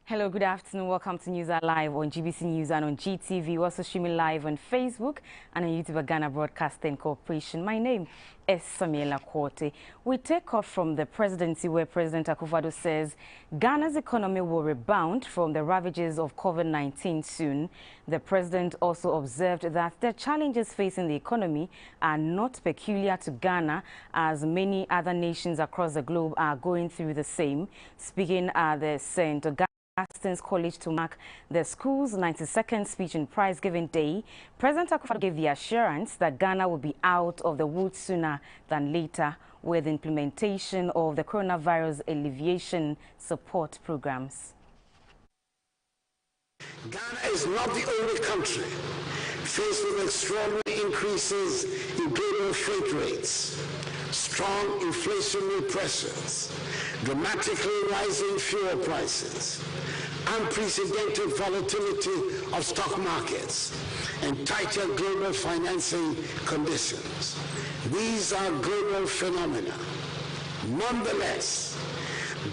Hello, good afternoon. Welcome to News Live on GBC News and on GTV. We're also streaming live on Facebook and on YouTube at Ghana Broadcasting Corporation. My name is Samuela Korte. We take off from the presidency where President Akufo-Addo says Ghana's economy will rebound from the ravages of COVID-19 soon. The president also observed that the challenges facing the economy are not peculiar to Ghana, as many other nations across the globe are going through the same. Speaking at the St. Augustine's College to mark the school's 92nd speech and prize-giving day, President Akufo-Addo gave the assurance that Ghana will be out of the woods sooner than later with the implementation of the coronavirus alleviation support programs. Ghana is not the only country faced with extraordinary increases in global freight rates, strong inflationary pressures, dramatically rising fuel prices, unprecedented volatility of stock markets, and tighter global financing conditions. These are global phenomena. Nonetheless,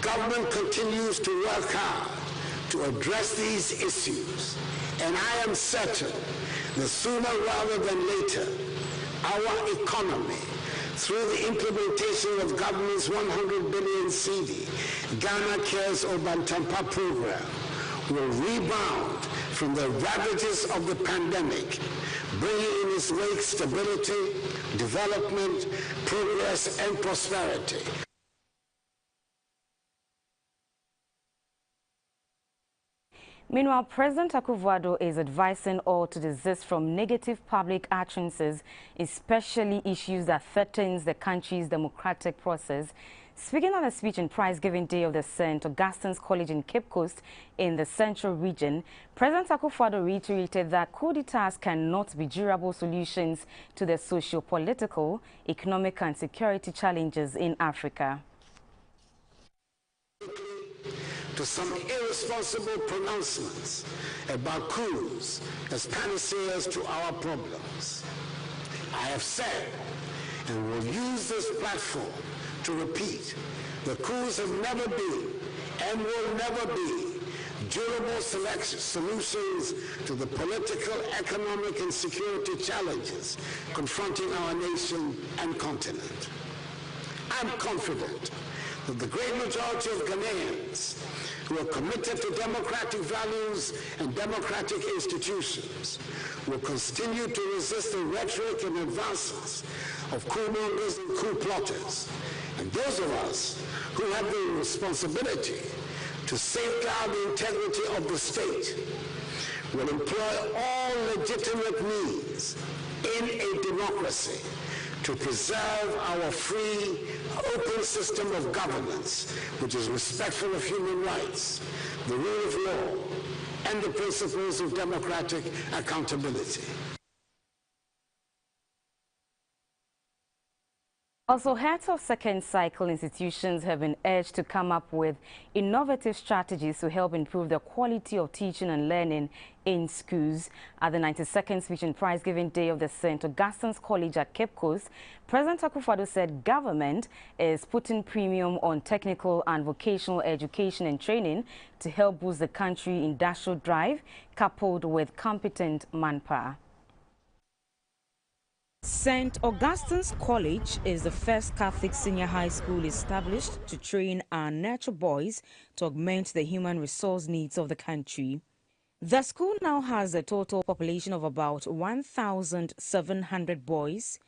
government continues to work hard to address these issues, and I am certain that sooner rather than later, our economy, through the implementation of government's 100 billion CD Ghana Cares Obantampa program, will rebound from the ravages of the pandemic, bringing in its wake stability, development, progress, and prosperity. Meanwhile, President Akufo-Addo is advising all to desist from negative public utterances, especially issues that threatens the country's democratic process. Speaking on the speech and prize-giving day of the St. Augustine's College in Cape Coast in the Central Region, President Akufo-Addo reiterated that coup d'etats cannot be durable solutions to the socio-political, economic and security challenges in Africa. To some irresponsible pronouncements about coups as panaceas to our problems. I have said and will use this platform to repeat that coups have never been and will never be durable solutions to the political, economic, and security challenges confronting our nation and continent. I'm confident that the great majority of Ghanaians who are committed to democratic values and democratic institutions will continue to resist the rhetoric and advances of coup-mongers and coup plotters. And those of us who have the responsibility to safeguard the integrity of the state will employ all legitimate means in a democracy to preserve our free, open system of governance, which is respectful of human rights, the rule of law, and the principles of democratic accountability. Also, heads of second cycle institutions have been urged to come up with innovative strategies to help improve the quality of teaching and learning in schools. At the 92nd speech and prize-giving day of the St. Augustine's College at Cape Coast, President Akufo-Addo said government is putting premium on technical and vocational education and training to help boost the country's industrial drive, coupled with competent manpower. St. Augustine's College is the first Catholic senior high school established to train and nurture boys to augment the human resource needs of the country. The school now has a total population of about 1,700 boys.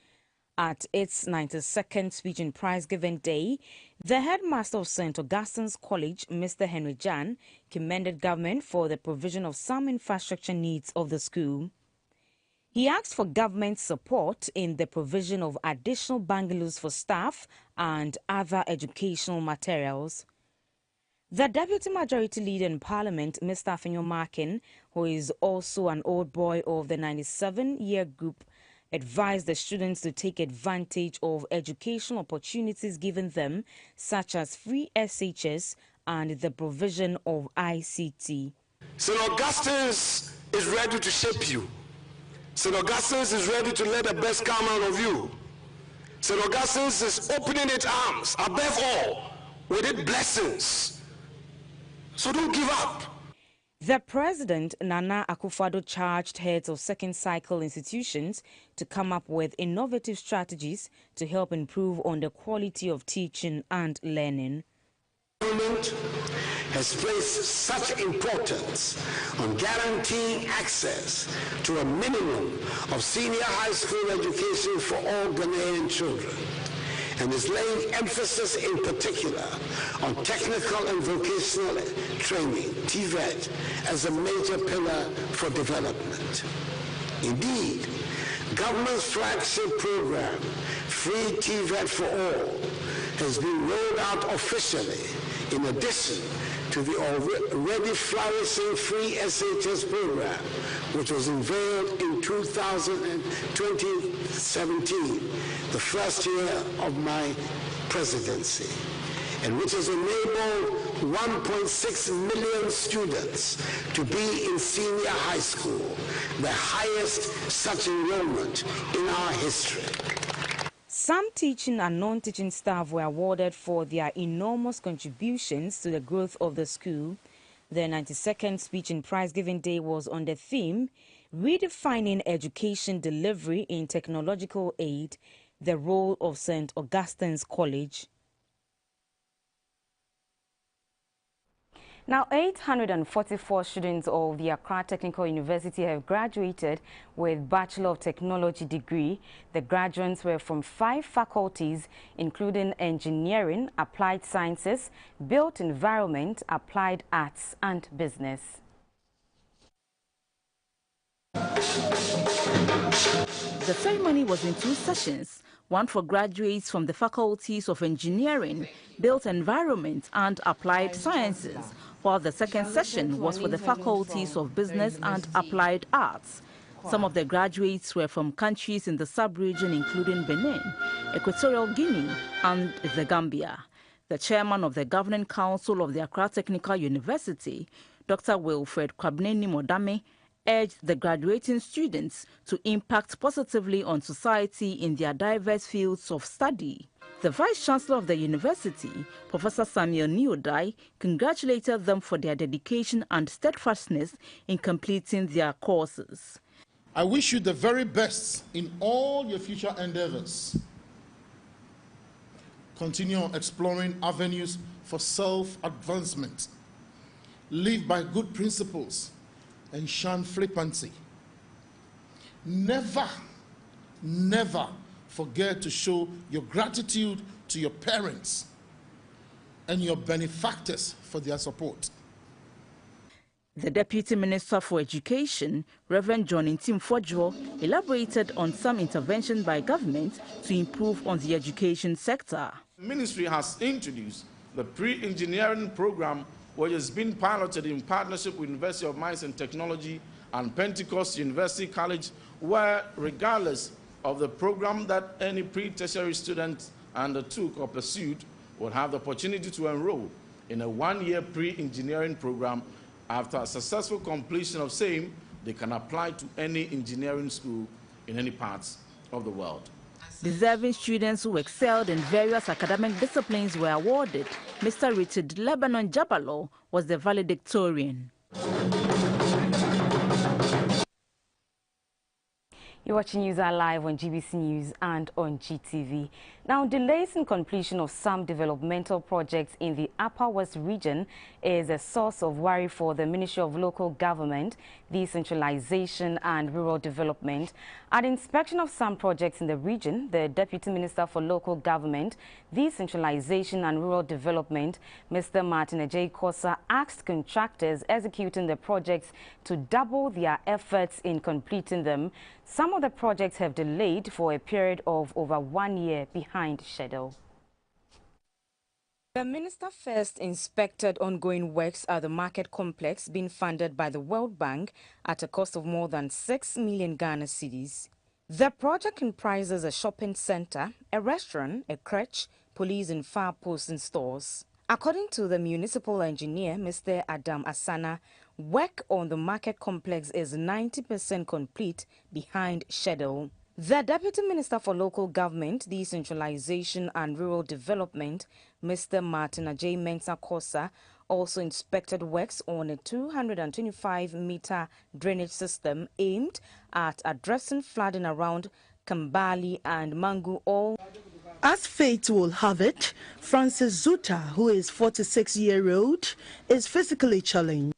At its 92nd speech and prize-giving day, the headmaster of St. Augustine's College, Mr. Henry Jan, commended government for the provision of some infrastructure needs of the school. He asked for government support in the provision of additional bungalows for staff and other educational materials. The Deputy Majority Leader in Parliament, Mr. Afenyo Markin, who is also an old boy of the 97-year group, advised the students to take advantage of educational opportunities given them, such as free SHS and the provision of ICT. St. Augustine's is ready to shape you. St. Augustine's is ready to let the best come out of you. St. Augustine's is opening its arms, above all, with its blessings. So don't give up. The president, Nana Akufo-Addo, charged heads of second-cycle institutions to come up with innovative strategies to help improve on the quality of teaching and learning. Government has placed such importance on guaranteeing access to a minimum of senior high school education for all Ghanaian children, and is laying emphasis in particular on technical and vocational training, TVET, as a major pillar for development. Indeed, government's flagship program, Free TVET for All, has been rolled out officially in addition to the already flourishing Free SHS program, which was unveiled in 2017, the first year of my presidency, and which has enabled 1.6 million students to be in senior high school, the highest such enrollment in our history. Some teaching and non-teaching staff were awarded for their enormous contributions to the growth of the school. The 92nd Speech and Prize-Giving Day was on the theme, Redefining Education Delivery in Technological Aid, the Role of St. Augustine's College. Now, 844 students of the Accra Technical University have graduated with Bachelor of Technology degree. The graduates were from 5 faculties, including Engineering, Applied Sciences, Built Environment, Applied Arts, and Business. The ceremony was in 2 sessions, one for graduates from the faculties of Engineering, Built Environment, and Applied Sciences, while the second session was for the faculties of Business and Applied Arts. Some of the graduates were from countries in the sub-region including Benin, Equatorial Guinea, and the Gambia. The chairman of the Governing Council of the Accra Technical University, Dr. Wilfred Kwabneni Modame, urged the graduating students to impact positively on society in their diverse fields of study. The Vice-Chancellor of the university, Professor Samuel Niodai, congratulated them for their dedication and steadfastness in completing their courses. I wish you the very best in all your future endeavors. Continue exploring avenues for self-advancement. Live by good principles and shun flippancy. Never, never forget to show your gratitude to your parents and your benefactors for their support. The Deputy Minister for Education, Reverend John Ntim Fodjo, elaborated on some intervention by government to improve on the education sector. The ministry has introduced the pre-engineering program, which has been piloted in partnership with University of Mines and Technology and Pentecost University College, where regardless of the program that any pre-tertiary student undertook or pursued would have the opportunity to enroll in a 1-year pre-engineering program. After a successful completion of same, they can apply to any engineering school in any parts of the world. Deserving students who excelled in various academic disciplines were awarded. Mr. Richard Lebanon Jabalo was the valedictorian. You're watching News Are Live on GBC News and on GTV. Now, delays in completion of some developmental projects in the Upper West region is a source of worry for the Ministry of Local Government, Decentralization and Rural Development. At inspection of some projects in the region, the Deputy Minister for Local Government, Decentralization and Rural Development, Mr. Martin Ajay Kosa, asked contractors executing the projects to double their efforts in completing them. Some of the projects have delayed for a period of over 1 year behind schedule. The minister first inspected ongoing works at the market complex being funded by the World Bank at a cost of more than 6 million Ghana cedis. The project comprises a shopping center, a restaurant, a crèche, police and fire posts and stores. According to the municipal engineer, Mr. Adam Asana, work on the market complex is 90% complete behind schedule. The Deputy Minister for Local Government, Decentralization and Rural Development, Mr. Martin Ajay Kosa, also inspected works on a 225-meter drainage system aimed at addressing flooding around Kambali and Mangu, all. As fate will have it, Francis Zuta, who is 46-year-old, is physically challenged.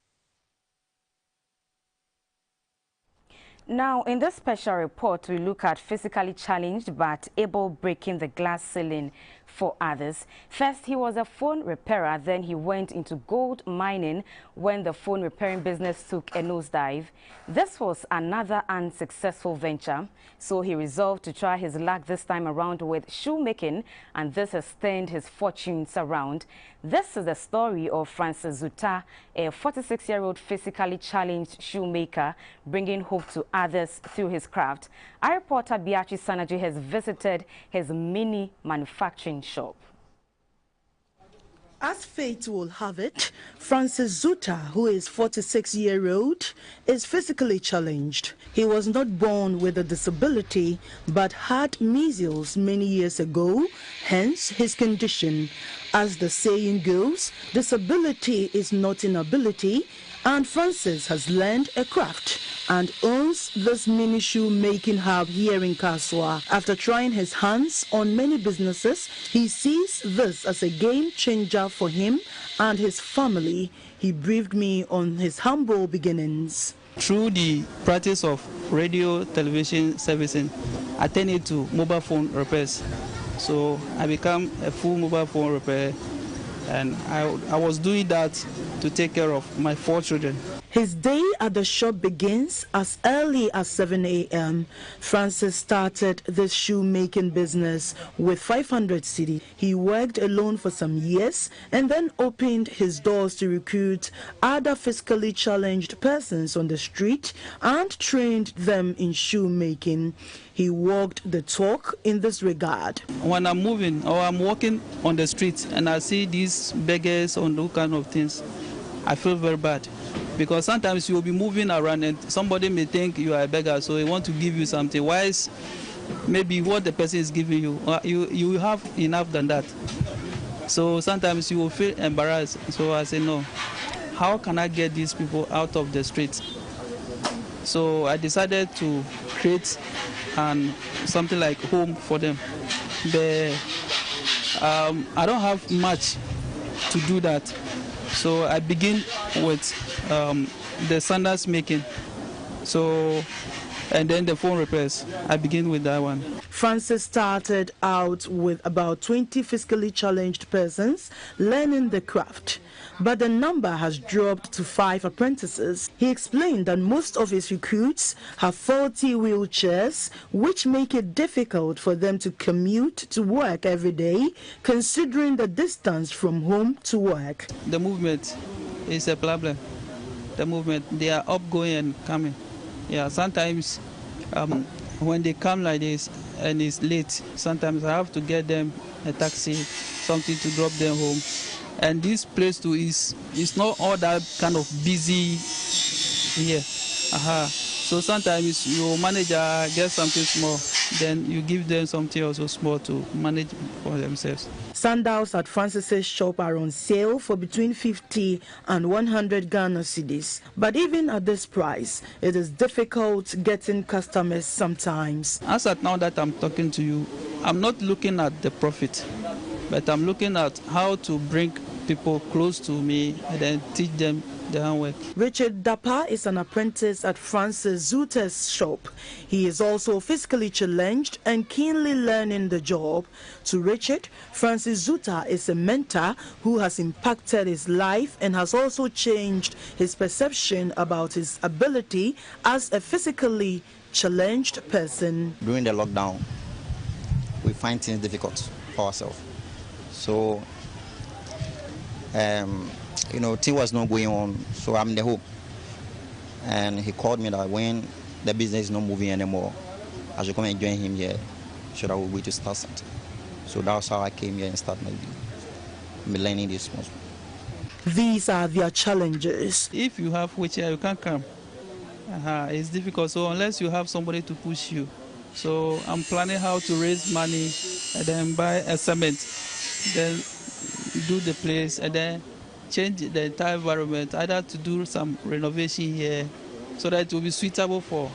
Now, in this special report, we look at physically challenged but able breaking the glass ceiling for others. First, he was a phone repairer, then he went into gold mining when the phone repairing business took a nosedive. This was another unsuccessful venture, so he resolved to try his luck this time around with shoemaking, and this has turned his fortunes around. This is the story of Francis Zuta, a 46-year-old physically challenged shoemaker, bringing hope to others through his craft. Our reporter Biachi Sanaji has visited his mini manufacturing shop. As fate will have it, Francis Zuta, who is 46-year-old, is physically challenged. He was not born with a disability, but had measles many years ago, hence his condition. As the saying goes, disability is not inability, and Francis has learned a craft and owns this mini shoemaking hub here in Kaswa. After trying his hands on many businesses, he sees this as a game changer for him and his family. He briefed me on his humble beginnings. Through the practice of radio, television servicing, I turned it to mobile phone repairs. So I became a full mobile phone repair, and I was doing that to take care of my 4 children. His day at the shop begins as early as 7 a.m. Francis started this shoemaking business with 500 cedi. He worked alone for some years and then opened his doors to recruit other physically challenged persons on the street and trained them in shoemaking. He walked the talk in this regard. When I'm moving or I'm walking on the street and I see these beggars on those kind of things, I feel very bad. Because sometimes you'll be moving around and somebody may think you are a beggar, so they want to give you something. Whereas maybe what the person is giving you, you have enough than that. So sometimes you will feel embarrassed. So I say, no, how can I get these people out of the streets? So I decided to create something like home for them. I don't have much to do that. So I begin with the sandals making, and then the phone repairs. I begin with that one. Francis started out with about 20 physically challenged persons learning the craft, but the number has dropped to 5 apprentices. He explained that most of his recruits have faulty wheelchairs, which make it difficult for them to commute to work every day, considering the distance from home to work. The movement is a problem. The movement, they are up going and coming. Yeah, sometimes when they come like this and it's late, sometimes I have to get them a taxi, something to drop them home. And this place too is not all that kind of busy here. So sometimes your manager gets something small, then you give them something also small to manage for themselves. Sandals at Francis's shop are on sale for between 50 and 100 Ghana cedis. But even at this price, it is difficult getting customers sometimes. As at now that I'm talking to you, I'm not looking at the profit, but I'm looking at how to bring people close to me and then teach them the handwork. Richard Dapa is an apprentice at Francis Zuta's shop. He is also physically challenged and keenly learning the job. To Richard, Francis Zuta is a mentor who has impacted his life and has also changed his perception about his ability as a physically challenged person. During the lockdown, we find things difficult for ourselves. So thing was not going on, so I'm the hope. And he called me that when the business is not moving anymore, I should come and join him here, so that we're to start something. So that's how I came here and started my learning this month. These are their challenges. If you have wheelchair, you can't come. It's difficult, so unless you have somebody to push you. So I'm planning how to raise money and then buy a cement, then do the place, and then change the entire environment, either to do some renovation here so that it will be suitable for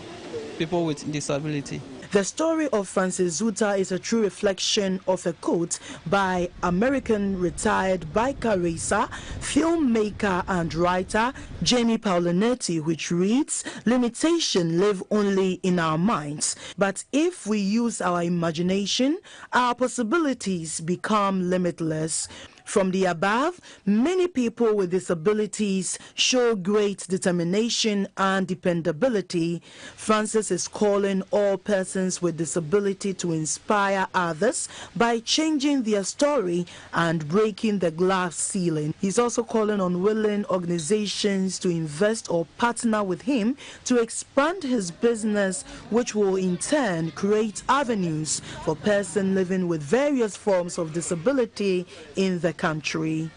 people with disability. The story of Francis Zuta is a true reflection of a quote by American retired biker racer, filmmaker and writer Jamie Paolinetti, which reads, "Limitation live only in our minds, but if we use our imagination, our possibilities become limitless." From the above, many people with disabilities show great determination and dependability. Francis is calling all persons with disability to inspire others by changing their story and breaking the glass ceiling. He's also calling on willing organizations to invest or partner with him to expand his business, which will in turn create avenues for persons living with various forms of disability in the country.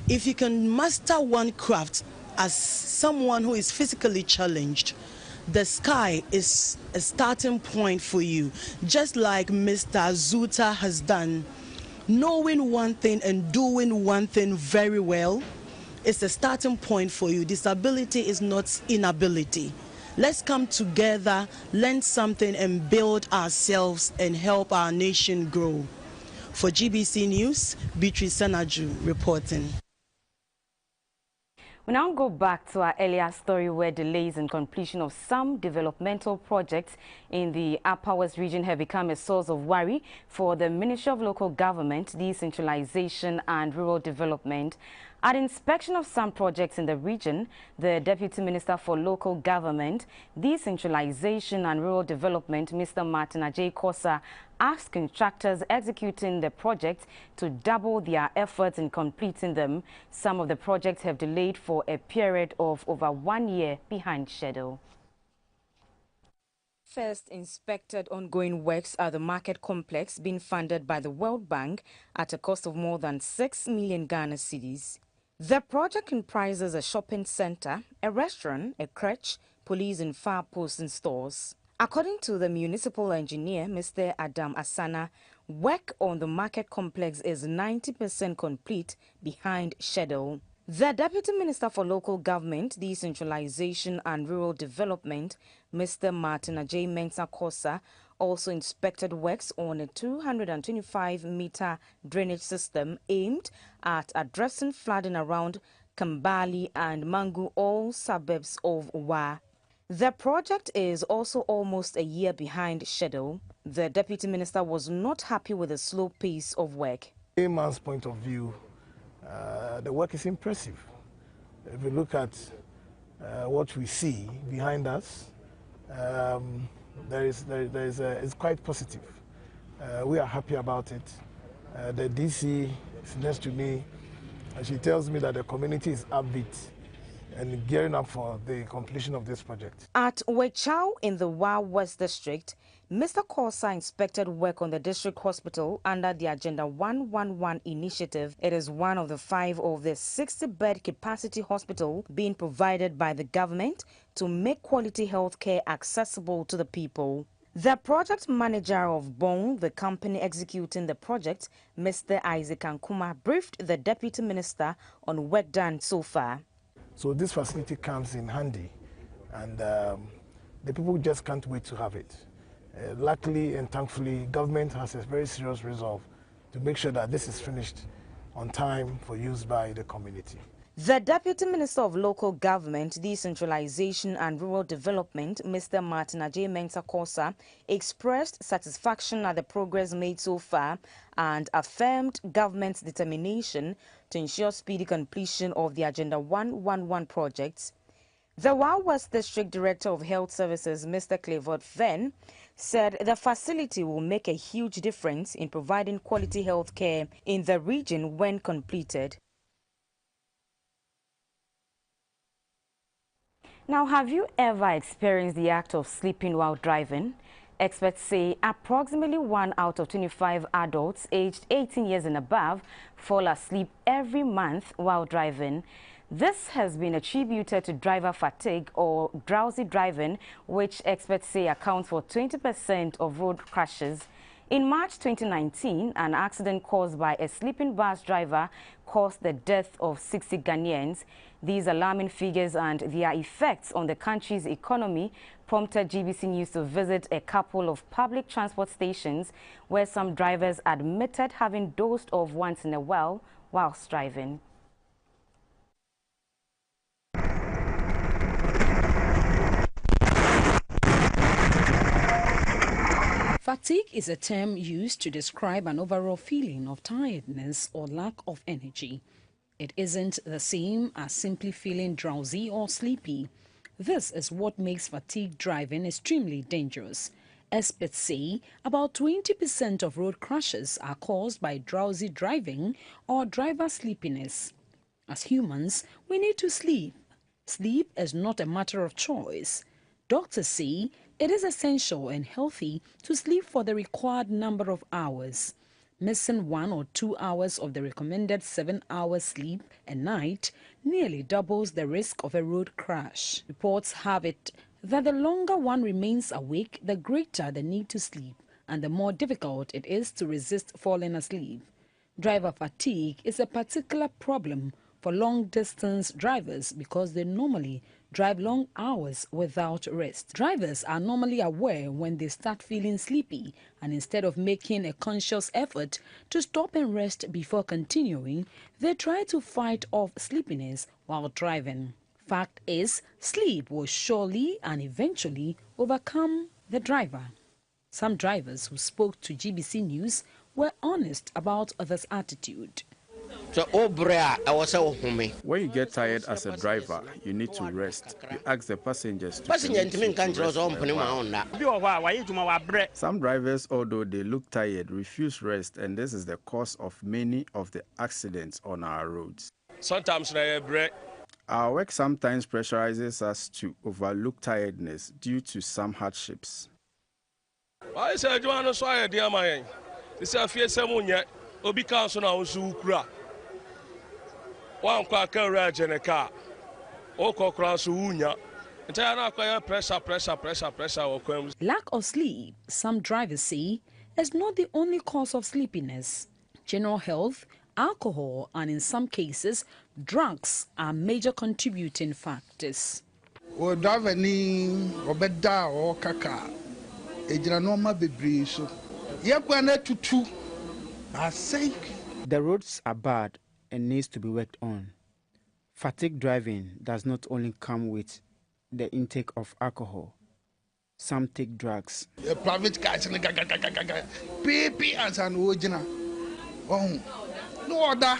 If you can master one craft as someone who is physically challenged, the sky is a starting point for you, just like Mr. Zuta has done. Knowing one thing and doing one thing very well is a starting point for you. Disability is not inability. Let's come together, learn something and build ourselves and help our nation grow. For GBC News, Beatrice Sanaju reporting. We now go back to our earlier story where delays in completion of some developmental projects in the Upper West region have become a source of worry for the Ministry of Local Government, Decentralization and Rural Development. At inspection of some projects in the region, the Deputy Minister for Local Government, Decentralization and Rural Development, Mr. Martin Ajay Kosa, asked contractors executing the projects to double their efforts in completing them. Some of the projects have delayed for a period of over 1 year behind schedule. First inspected ongoing works at the market complex being funded by the World Bank at a cost of more than 6 million Ghana cedis. The project comprises a shopping center, a restaurant, a crèche, police and fire posts and stores. According to the municipal engineer, Mr. Adam Asana, work on the market complex is 90% complete behind schedule. The Deputy Minister for Local Government, Decentralization and Rural Development, Mr. Martin Ajay Mensah Kosa, also inspected works on a 225-meter drainage system aimed at addressing flooding around Kambali and Mangu, all suburbs of Wa. The project is also almost a year behind schedule. The Deputy Minister was not happy with the slow pace of work. From a man's point of view, the work is impressive. If you look at what we see behind us, it's quite positive. We are happy about it. The DC is next to me, and she tells me that the community is upbeat and gearing up for the completion of this project. At Wechau in the Wa West District, Mr. Kosa inspected work on the district hospital under the Agenda 111 initiative. It is one of the 5 of the 60-bed capacity hospital being provided by the government to make quality health care accessible to the people. The project manager of Bong, the company executing the project, Mr. Isaac Ankuma, briefed the Deputy Minister on work done so far. So this facility comes in handy, and the people just can't wait to have it. Luckily and thankfully, government has a very serious resolve to make sure that this is finished on time for use by the community. The Deputy Minister of Local Government, Decentralization and Rural Development, Mr. Martin Ajay Mensah Kosa, expressed satisfaction at the progress made so far and affirmed government's determination to ensure speedy completion of the Agenda 111 projects. The Wa West District Director of Health Services, Mr. Clifford Venn, said the facility will make a huge difference in providing quality health care in the region when completed. Now, have you ever experienced the act of sleeping while driving? Experts say approximately 1 out of 25 adults aged 18 years and above fall asleep every month while driving. This has been attributed to driver fatigue or drowsy driving, which experts say accounts for 20% of road crashes. In March 2019, an accident caused by a sleeping bus driver caused the death of 60 Ghanaians. These alarming figures and their effects on the country's economy prompted GBC News to visit a couple of public transport stations where some drivers admitted having dozed off once in a while whilst driving. Fatigue is a term used to describe an overall feeling of tiredness or lack of energy. It isn't the same as simply feeling drowsy or sleepy. This is what makes fatigue driving extremely dangerous. Experts say about 20% of road crashes are caused by drowsy driving or driver sleepiness. As humans, we need to sleep. Sleep is not a matter of choice. Doctors say it is essential and healthy to sleep for the required number of hours. Missing 1 or 2 hours of the recommended 7 hours sleep a night nearly doubles the risk of a road crash. Reports have it that the longer one remains awake, the greater the need to sleep and the more difficult it is to resist falling asleep. Driver fatigue is a particular problem for long-distance drivers because they normally drive long hours without rest. Drivers are normally aware when they start feeling sleepy, and instead of making a conscious effort to stop and rest before continuing, they try to fight off sleepiness while driving. Fact is, sleep will surely and eventually overcome the driver. Some drivers who spoke to GBC News were honest about this attitude. When you get tired as a driver, you need to rest. You ask the passengers to rest for a while. Some drivers, although they look tired, refuse rest, and this is the cause of many of the accidents on our roads. Sometimes our work sometimes pressurizes us to overlook tiredness due to some hardships. Lack of sleep, some drivers say, is not the only cause of sleepiness. General health, alcohol, and in some cases, drugs are major contributing factors. The roads are bad and needs to be worked on. Fatigue driving does not only come with the intake of alcohol. Some take drugs. Private cars and no other.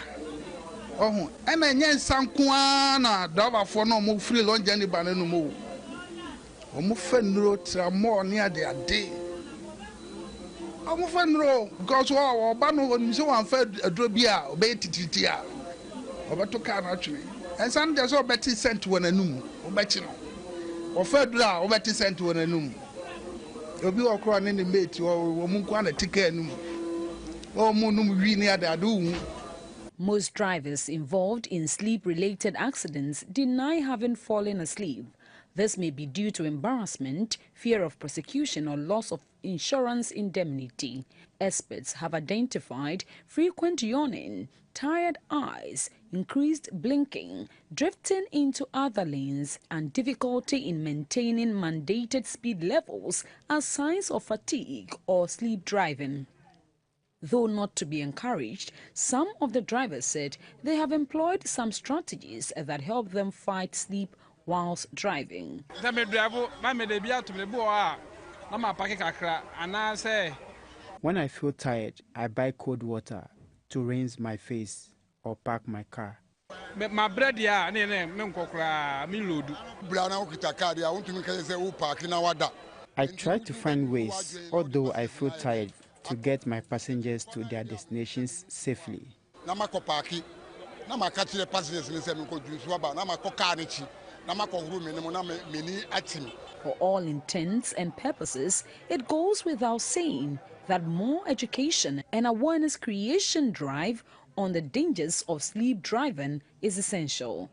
And then Sankuana, Dava for no more free lunch any banana more. Omufenro more near their day. Omufenro, because our banner when so unfair a drobia, obey Titia, over to car actually. And some there's all betty sent to an anum, or betting, or Fedra, or betty sent to an anum. You'll be all crying in the mate or Munkwana ticket, or Munum we near the doom. Most drivers involved in sleep-related accidents deny having fallen asleep. This may be due to embarrassment, fear of prosecution, or loss of insurance indemnity. Experts have identified frequent yawning, tired eyes, increased blinking, drifting into other lanes, and difficulty in maintaining mandated speed levels as signs of fatigue or sleep driving. Though not to be encouraged, some of the drivers said they have employed some strategies that help them fight sleep whilst driving. When I feel tired, I buy cold water to rinse my face or park my car. I try to find ways, although I feel tired, to get my passengers to their destinations safely. For all intents and purposes, it goes without saying that more education and awareness creation drive on the dangers of sleep driving is essential.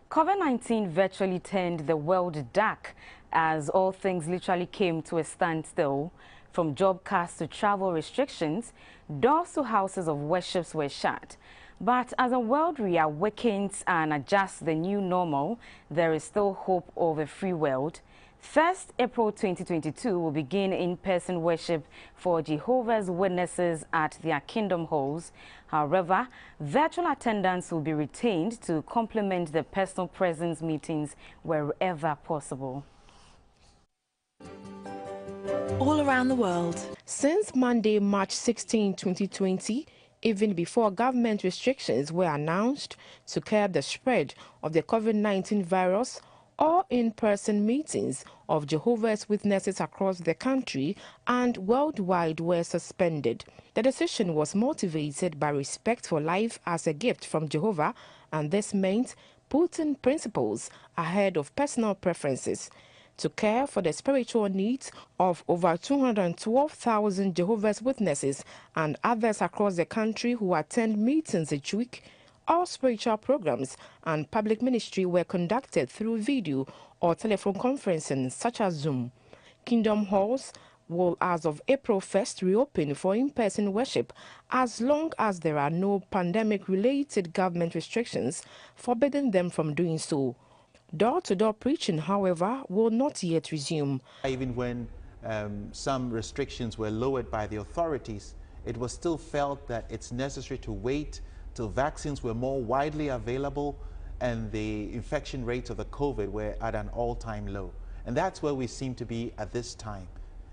COVID-19 virtually turned the world dark as all things literally came to a standstill. From job cuts to travel restrictions, doors to houses of worships were shut. But as the world reawakens and adjusts the new normal, there is still hope of a free world. 1st April 2022 will begin in-person worship for Jehovah's Witnesses at their kingdom halls. However, virtual attendance will be retained to complement the personal presence meetings wherever possible. All around the world. Since Monday, March 16, 2020, even before government restrictions were announced to curb the spread of the COVID-19 virus, all in-person meetings of Jehovah's Witnesses across the country and worldwide were suspended. The decision was motivated by respect for life as a gift from Jehovah, and this meant putting principles ahead of personal preferences. To care for the spiritual needs of over 212,000 Jehovah's Witnesses and others across the country who attend meetings each week, all spiritual programs and public ministry were conducted through video or telephone conferencing such as Zoom. Kingdom halls will, as of April 1st, reopen for in-person worship as long as there are no pandemic-related government restrictions forbidding them from doing so. Door-to-door preaching, however, will not yet resume. Even when some restrictions were lowered by the authorities, it was still felt that it's necessary to wait till vaccines were more widely available and the infection rates of the COVID were at an all-time low. And that's where we seem to be at this time.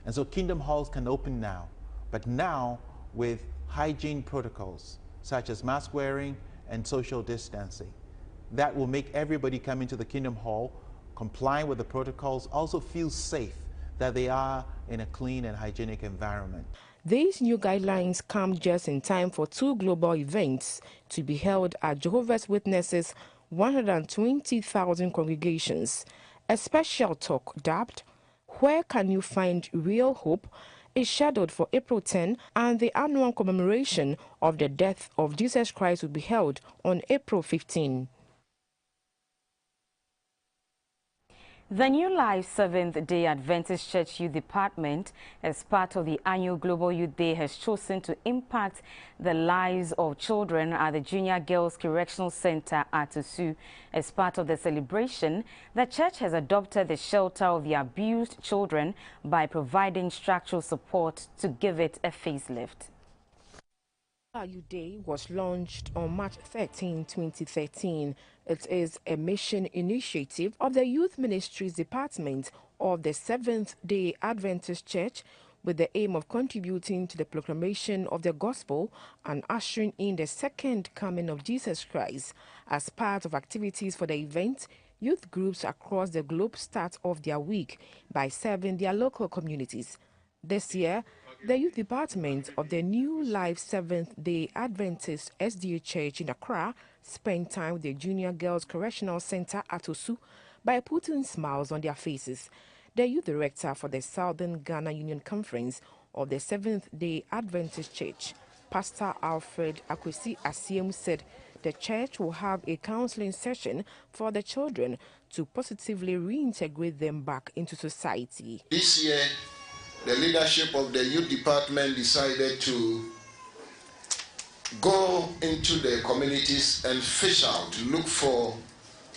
And so kingdom halls can open now, but now with hygiene protocols such as mask wearing and social distancing. That will make everybody come into the Kingdom Hall, complying with the protocols, also feel safe that they are in a clean and hygienic environment. These new guidelines come just in time for two global events to be held at Jehovah's Witnesses' 120,000 congregations. A special talk dubbed "Where Can You Find Real Hope?" is scheduled for April 10, and the annual commemoration of the death of Jesus Christ will be held on April 15. The New Life Seventh-day Adventist Church Youth Department, as part of the annual Global Youth Day, has chosen to impact the lives of children at the Junior Girls Correctional Center at Osu. As part of the celebration, the church has adopted the shelter of the abused children by providing structural support to give it a facelift. Youth Day was launched on March 13, 2013. It is a mission initiative of the Youth Ministries Department of the Seventh-day Adventist Church with the aim of contributing to the proclamation of the gospel and ushering in the second coming of Jesus Christ. As part of activities for the event, youth groups across the globe start off their week by serving their local communities. This year, the Youth Department of the New Life Seventh-day Adventist SDA Church in Accra spent time with the Junior Girls Correctional Center at Osu by putting smiles on their faces. The Youth Director for the Southern Ghana Union Conference of the Seventh-day Adventist Church, Pastor Alfred Akwesi Asiem, said the church will have a counseling session for the children to positively reintegrate them back into society. This year, the leadership of the youth department decided to go into the communities and fish out, look for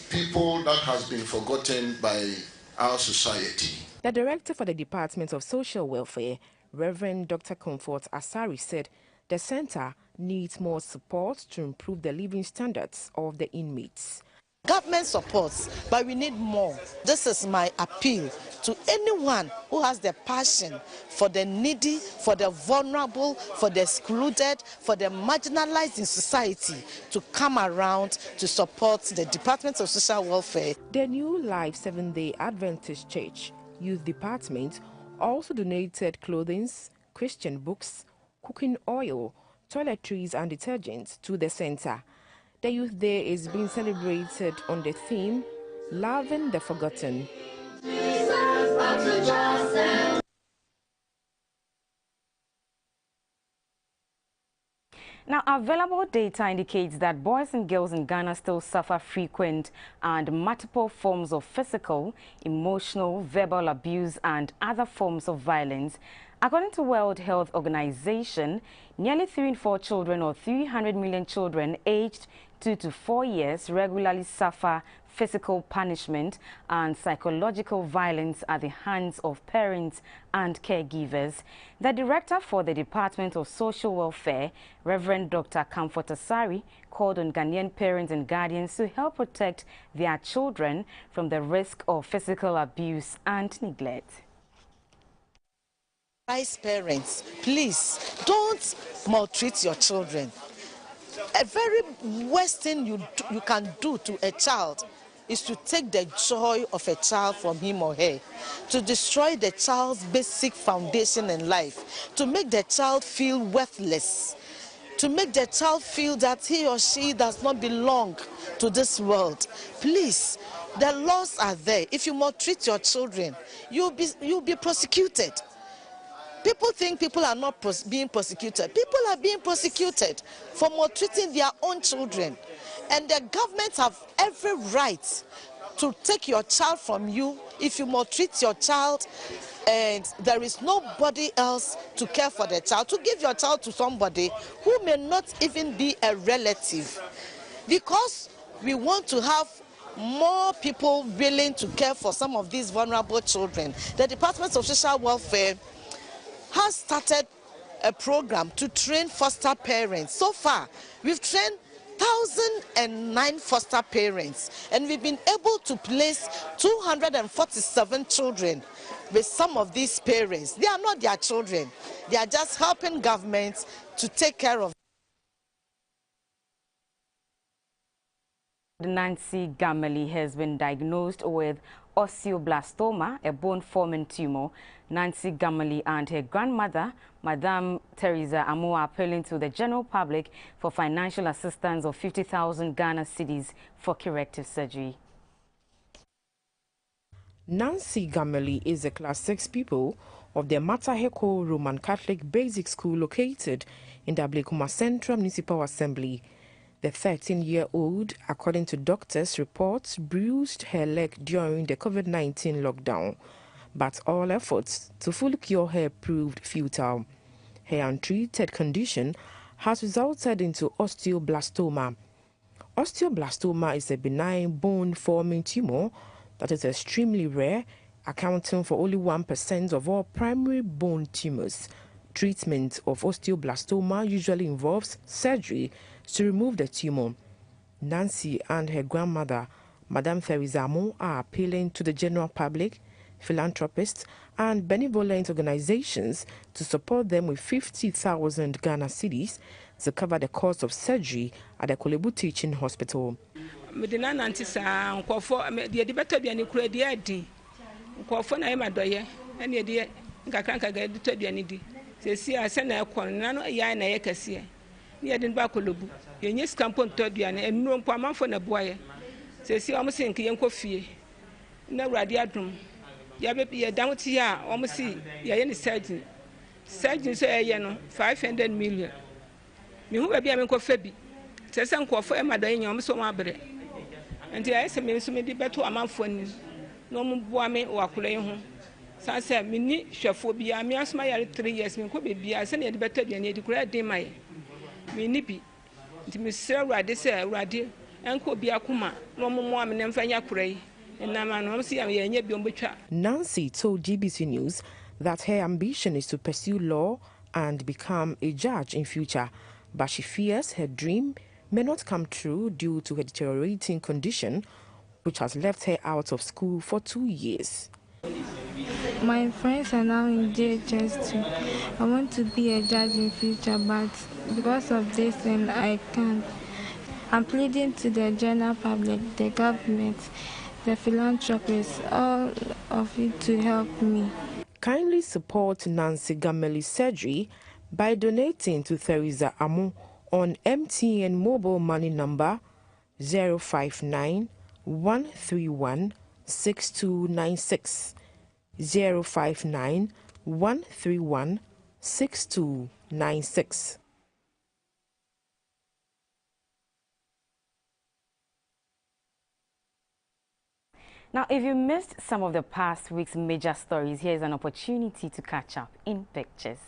people that has been forgotten by our society. The director for the Department of Social Welfare, Reverend Dr. Comfort Asari, said the center needs more support to improve the living standards of the inmates. Government supports, but we need more. This is my appeal to anyone who has the passion for the needy, for the vulnerable, for the excluded, for the marginalized in society to come around to support the Department of Social Welfare. The New Life Seventh-day Adventist Church Youth Department also donated clothing, Christian books, cooking oil, toiletries and detergents to the center. The Youth Day is being celebrated on the theme, Loving the Forgotten. Now, available data indicates that boys and girls in Ghana still suffer frequent and multiple forms of physical, emotional, verbal abuse and other forms of violence. According to World Health Organization, nearly 3 in 4 children, or 300 million children aged 2 to 4 years, regularly suffer physical punishment and psychological violence at the hands of parents and caregivers. The director for the Department of Social Welfare, Reverend Dr. Comfort Asari, called on Ghanaian parents and guardians to help protect their children from the risk of physical abuse and neglect. Parents, please don't maltreat your children. A very worst thing you can do to a child is to take the joy of a child from him or her, to destroy the child's basic foundation in life, to make the child feel worthless, to make the child feel that he or she does not belong to this world. Please, the laws are there. If you maltreat your children, you'll be prosecuted. People think people are not being prosecuted. People are being prosecuted for maltreating their own children. And the government have every right to take your child from you if you maltreat your child and there is nobody else to care for the child, to give your child to somebody who may not even be a relative. Because we want to have more people willing to care for some of these vulnerable children, the Department of Social Welfare has started a program to train foster parents. So far, we've trained 1,009 foster parents, and we've been able to place 247 children with some of these parents. They are not their children. They are just helping governments to take care of. Nancy Gameli has been diagnosed with osteoblastoma, a bone-forming tumor. Nancy Gameli and her grandmother, Madame Teresa Amo, are appealing to the general public for financial assistance of 50,000 Ghana cedis for corrective surgery. Nancy Gameli is a Class 6 pupil of the Mataheko Roman Catholic Basic School located in the Ablekuma Central Municipal Assembly. The 13-year-old, according to doctors' reports, bruised her leg during the COVID-19 lockdown, but all efforts to fully cure her proved futile. Her untreated condition has resulted into osteoblastoma. Osteoblastoma is a benign bone-forming tumor that is extremely rare, accounting for only 1% of all primary bone tumors. Treatment of osteoblastoma usually involves surgery to remove the tumor. Nancy and her grandmother, Madame Teresa Amo, are appealing to the general public, philanthropists, and benevolent organizations to support them with 50,000 Ghana cedis to cover the cost of surgery at the Kolebu Teaching Hospital. Yadin bakolobu yenye skampo ntoduane enuro mpo amanfo na boaye sesi omusi nke yenko fie na urade adum ya be ye damti ya omusi ye ni surgeon so ye no 500 million mi hu ba bia me ko fabi sesi nkofo e madan nya omusi o ma bere enti ya se me so me di beto amanfo ni no mu boa me wakolo yi ho sanse me ni hwefo bia me asoma yare 3 years me ko be bia se na ye di beto duane di kura den mai Nancy told GBC News that her ambition is to pursue law and become a judge in future, but she fears her dream may not come true due to her deteriorating condition, which has left her out of school for 2 years. My friends are now in JHS too. I want to be a judge in future, but because of this, and I can't. I'm pleading to the general public, the government, the philanthropists, all of you to help me. Kindly support Nancy Gameli's surgery by donating to Teresa Amo on MTN mobile money number 059 131 6296. 059 131 6296. Now, if you missed some of the past week's major stories, here's an opportunity to catch up in pictures.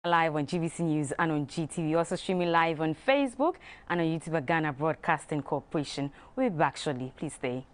Live on GBC News and on GTV. Also streaming live on Facebook and on YouTube at Ghana Broadcasting Corporation. We'll be back shortly. Please stay.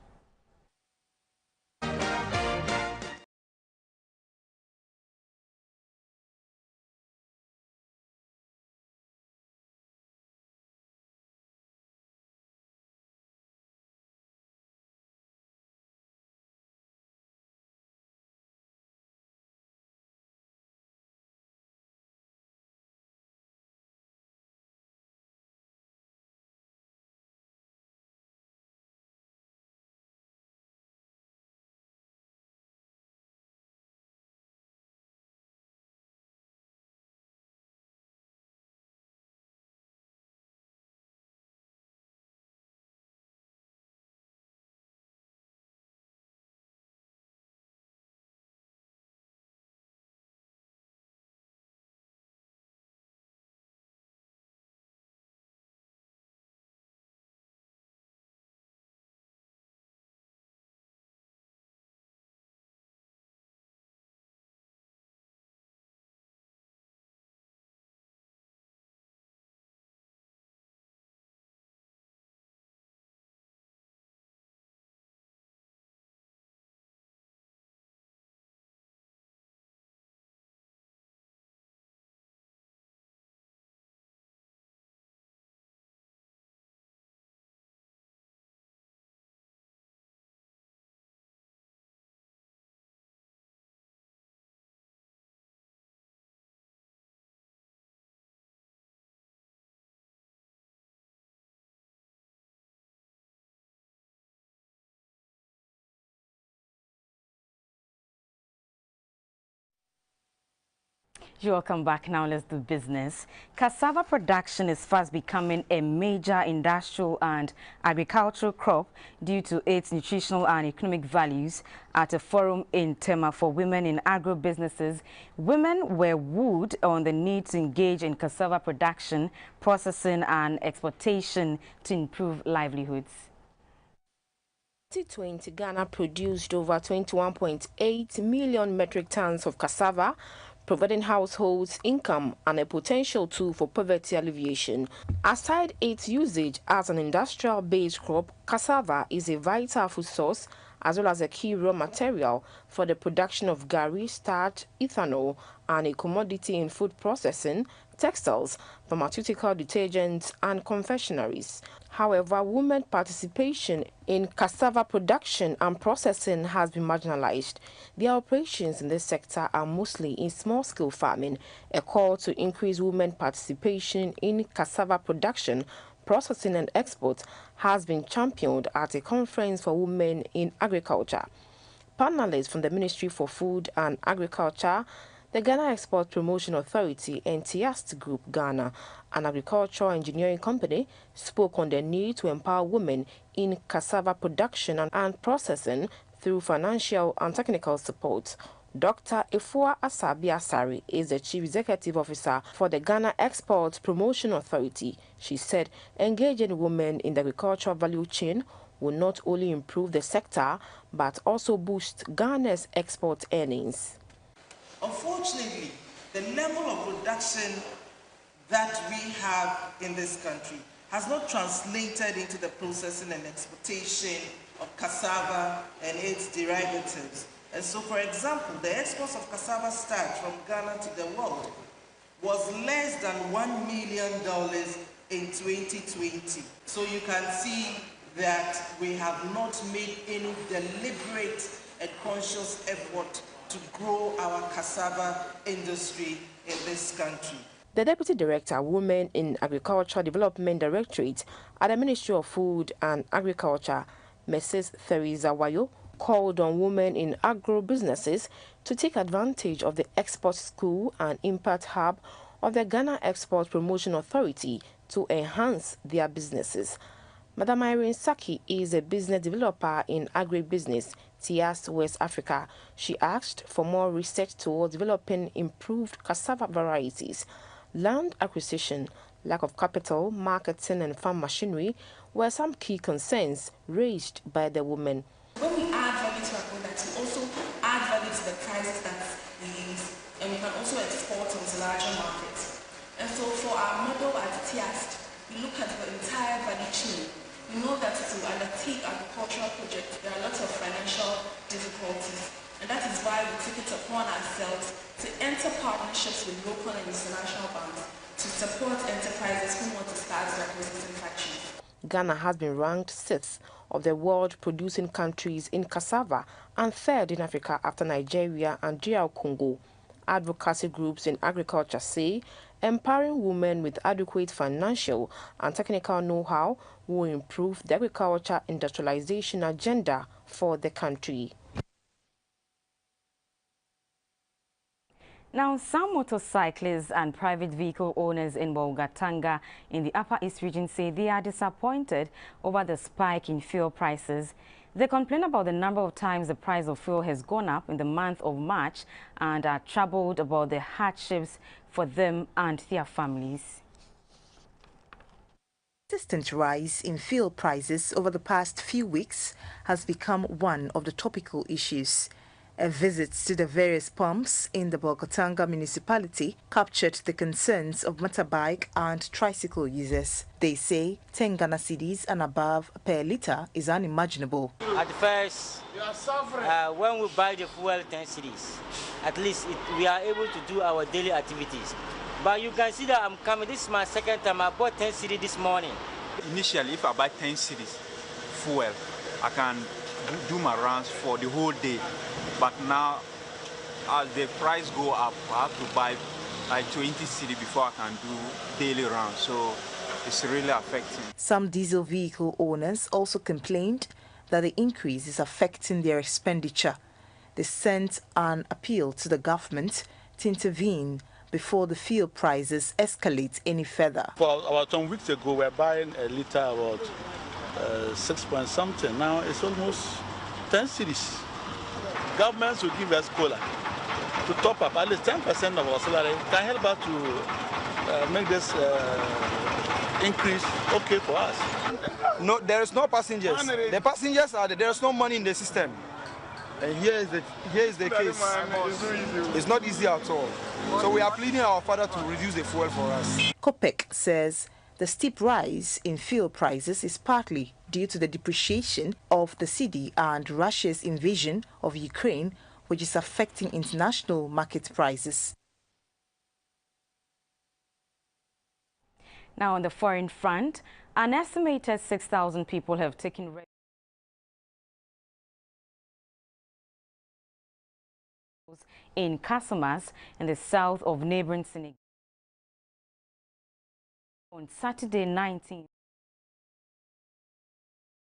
You're welcome back. Now let's do business. Cassava production is fast becoming a major industrial and agricultural crop due to its nutritional and economic values. At a forum in Tema for women in agro-businesses, women were wooed on the need to engage in cassava production, processing and exportation to improve livelihoods. 2020, Ghana produced over 21.8 million metric tons of cassava, providing households income and a potential tool for poverty alleviation. Aside its usage as an industrial-based crop, cassava is a vital food source as well as a key raw material for the production of gari, starch, ethanol, and a commodity in food processing, textiles, pharmaceutical detergents, and confectionaries. However, women's participation in cassava production and processing has been marginalized. Their operations in this sector are mostly in small-scale farming. A call to increase women's participation in cassava production, processing and export has been championed at a conference for women in agriculture. Panelists from the Ministry for Food and Agriculture, the Ghana Export Promotion Authority, and TIAST Group Ghana, an agricultural engineering company, spoke on the need to empower women in cassava production and processing through financial and technical support. Dr. Efua Asabi Asari is the Chief Executive Officer for the Ghana Export Promotion Authority. She said engaging women in the agricultural value chain will not only improve the sector, but also boost Ghana's export earnings. Unfortunately, the level of production that we have in this country has not translated into the processing and exportation of cassava and its derivatives. And so, for example, the exports of cassava starch from Ghana to the world was less than $1 million in 2020. So you can see that we have not made any deliberate and conscious effort to grow our cassava industry in this country. The Deputy Director, Women in Agricultural Development Directorate at the Ministry of Food and Agriculture, Mrs. Theresa Wayo, called on women in agro-businesses to take advantage of the Export School and Impact Hub of the Ghana Export Promotion Authority to enhance their businesses. Madam Irene Saki is a business developer in agribusiness, TIAST West Africa. She asked for more research towards developing improved cassava varieties. Land acquisition, lack of capital, marketing and farm machinery were some key concerns raised by the women. When we add value to our products, we also add value to the prices that we use, and we can also export into larger markets. And so for our model at TIAST, we look at the entire value chain. We know that to undertake agricultural projects, there are lots of financial difficulties, and that is why we took it upon ourselves to enter partnerships with local and international banks to support enterprises who want to start their processing factories. Ghana has been ranked 6th of the world producing countries in cassava and 3rd in Africa after Nigeria and DR Congo. Advocacy groups in agriculture say empowering women with adequate financial and technical know-how will improve the agriculture industrialization agenda for the country. Now, some motorcyclists and private vehicle owners in Bolgatanga in the Upper East region say they are disappointed over the spike in fuel prices. They complain about the number of times the price of fuel has gone up in the month of March and are troubled about the hardships for them and their families. Consistent rise in fuel prices over the past few weeks has become one of the topical issues. A visit to the various pumps in the Bolgatanga municipality captured the concerns of motorbike and tricycle users. They say 10 Ghana cedis and above per litre is unimaginable. At first, when we buy the fuel 10 cedis, at least we are able to do our daily activities. But you can see that I'm coming. This is my second time. I bought 10 cedis this morning. Initially, if I buy 10 cedis fuel, I can do my runs for the whole day. But now, as the price go up, I have to buy like 20 cedis before I can do daily runs. So it's really affecting. Some diesel vehicle owners also complained that the increase is affecting their expenditure. They sent an appeal to the government to intervene before the fuel prices escalate any further. For about 2 weeks ago, we were buying a liter about 6 point something. Now it's almost 10 cedis. Governments will give us cola to top up at least 10% of our salary. Can help us to make this increase okay for us. No, there is no passengers. The passengers are there. There is no money in the system. And here is the case. It's not easy at all. So we are pleading our father to reduce the fuel for us. COPEC says the steep rise in fuel prices is partly due to the depreciation of the cedi and Russia's invasion of Ukraine, which is affecting international market prices. Now, on the foreign front, an estimated 6,000 people have taken in Casamas in the south of neighboring Senegal on Saturday 19th.